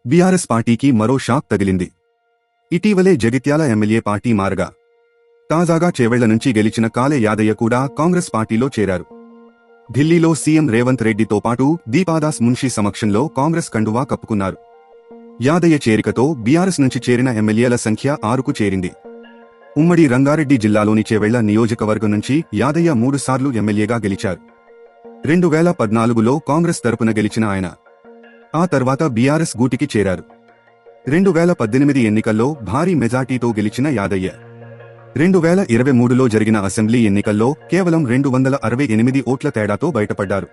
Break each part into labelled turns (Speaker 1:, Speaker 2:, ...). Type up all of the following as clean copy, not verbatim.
Speaker 1: BRS పార్టీకి మరో shock తగిలింది. ఇటీవలే జగిత్యాల ఎమ్మెల్యే పార్టీ మారగా తాజాగా చేవెళ్ల నుంచి గెలిచిన కాలే యాదయ్య కూడా కాంగ్రెస్ పార్టీలో చేరారు. ఢిల్లీలో సీఎం రేవంత్ రెడ్డితో పాటు దీపాదాస్ మున్షీ సమక్షంలో కాంగ్రెస్ కండువా కప్పుకున్నారు. యాదయ్య చేరికతో బీఆర్ఎస్ నుంచి చేరిన ఎమ్మెల్యేల సంఖ్య 6కు చేరింది. ఉమ్మడి రంగారెడ్డి జిల్లాలోని చేవెళ్ల నియోజకవర్గం నుంచి యాదయ్య 3 సార్లు ఎమ్మెల్యేగా గెలిచారు. 2014లో కాంగ్రెస్ తరపున గెలిచిన ఆయన ఆ తర్వాత బీఆర్ఎస్ గూటికి చేరారు. 2018 ఎన్నికల్లో భారీ మెజార్టీతో గెలిచిన యాదయ్య 2023లో జరిగిన అసెంబ్లీ ఎన్నికల్లో కేవలం 268 ఓట్ల తేడాతో బయటపడ్డారు.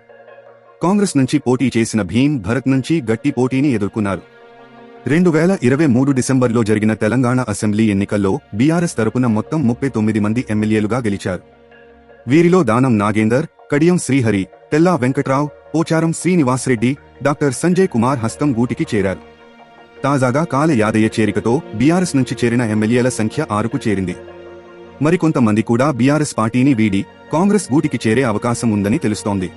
Speaker 1: కాంగ్రెస్ నుంచి పోటీ చేసిన భీమ్ భరత్ నుంచి గట్టి పోటీని ఎదుర్కొన్నారు. 2023 డిసెంబర్లో జరిగిన తెలంగాణ అసెంబ్లీ ఎన్నికల్లో బీఆర్ఎస్ తరపున మొత్తం 39 మంది ఎమ్మెల్యేలుగా గెలిచారు. వీరిలో దానం నాగేందర్, కడియం శ్రీహరి, తెల్లా వెంకట్రావు, పోచారం శ్రీనివాసరెడ్డి, డాక్టర్ సంజయ్ కుమార్ హస్తం గూటికి చేరారు. తాజాగా కాలే యాదయ్య చేరికతో బీఆర్ఎస్ నుంచి చేరిన ఎమ్మెల్యేల సంఖ్య 6కు చేరింది. మరికొంతమంది కూడా బీఆర్ఎస్ పార్టీని వీడి కాంగ్రెస్ గూటికి చేరే అవకాశం ఉందని తెలుస్తోంది.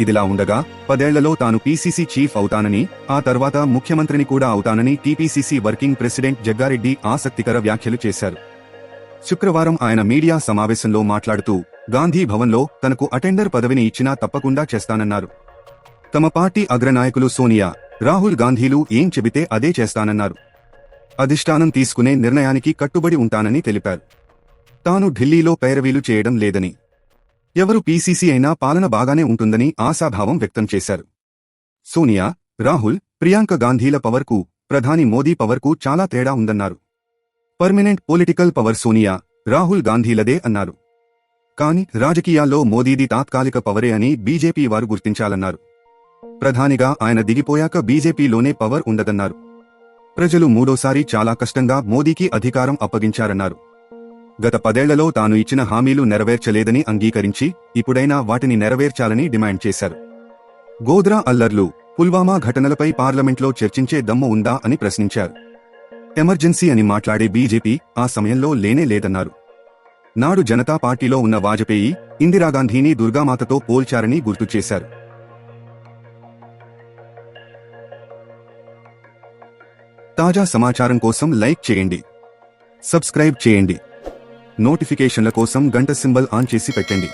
Speaker 1: ఇదిలా ఉండగా 10 ఏళ్లలో తాను పీసీసీ చీఫ్ అవుతానని, ఆ తర్వాత ముఖ్యమంత్రిని కూడా అవుతానని టీపీసీసీ వర్కింగ్ ప్రెసిడెంట్ జగ్గారెడ్డి ఆసక్తికర వ్యాఖ్యలు చేశారు. శుక్రవారం ఆయన మీడియా సమావేశంలో మాట్లాడుతూ గాంధీ భవన్లో తనకు అటెండర్ పదవిని ఇచ్చినా తప్పకుండా చేస్తానన్నారు. తమ పార్టీ అగ్రనాయకులు సోనియా, రాహుల్ గాంధీలు ఏం చెబితే అదే చేస్తానన్నారు. అధిష్టానం తీసుకునే నిర్ణయానికి కట్టుబడి ఉంటానని తెలిపారు. తాను ఢిల్లీలో పైరవీలు చేయడం లేదని, ఎవరు పీసీసీ అయినా పాలన బాగానే ఉంటుందని ఆశాభావం వ్యక్తం చేశారు. సోనియా, రాహుల్, ప్రియాంక గాంధీల పవర్కు, ప్రధాని మోదీ పవర్కు చాలా తేడా ఉందన్నారు. Permanent political power Sonia, Rahul గాంధీలదే అన్నారు. కాని రాజకీయాల్లో మోదీది తాత్కాలిక పవరే అని బీజేపీ వారు గుర్తించాలన్నారు. ప్రధానిగా ఆయన దిగిపోయాక బీజేపీలోనే పవర్ ఉండదన్నారు. ప్రజలు మూడోసారి చాలా కష్టంగా మోదీకి అధికారం అప్పగించారన్నారు. గత 10 ఏళ్లలో తాను ఇచ్చిన హామీలు నెరవేర్చలేదని అంగీకరించి ఇప్పుడైనా వాటిని నెరవేర్చాలని డిమాండ్ చేశారు. గోధ్రా అల్లర్లు, పుల్వామా ఘటనలపై పార్లమెంట్లో చర్చించే దమ్ము ఉందా అని ప్రశ్నించారు. ఎమర్జెన్సీ అని మాట్లాడే బీజేపీ ఆ సమయంలో లేనే లేదన్నారు. నాడు జనతా పార్టీలో ఉన్న వాజపేయి, ఇందిరాగాంధీని దుర్గామాతతో పోల్చారని గుర్తు చేశారు. తాజా సమాచారం కోసం లైక్ చేయండి, సబ్స్క్రైబ్ చేయండి, నోటిఫికేషన్ల కోసం గంట సింబల్ ఆన్ చేసి పెట్టండి.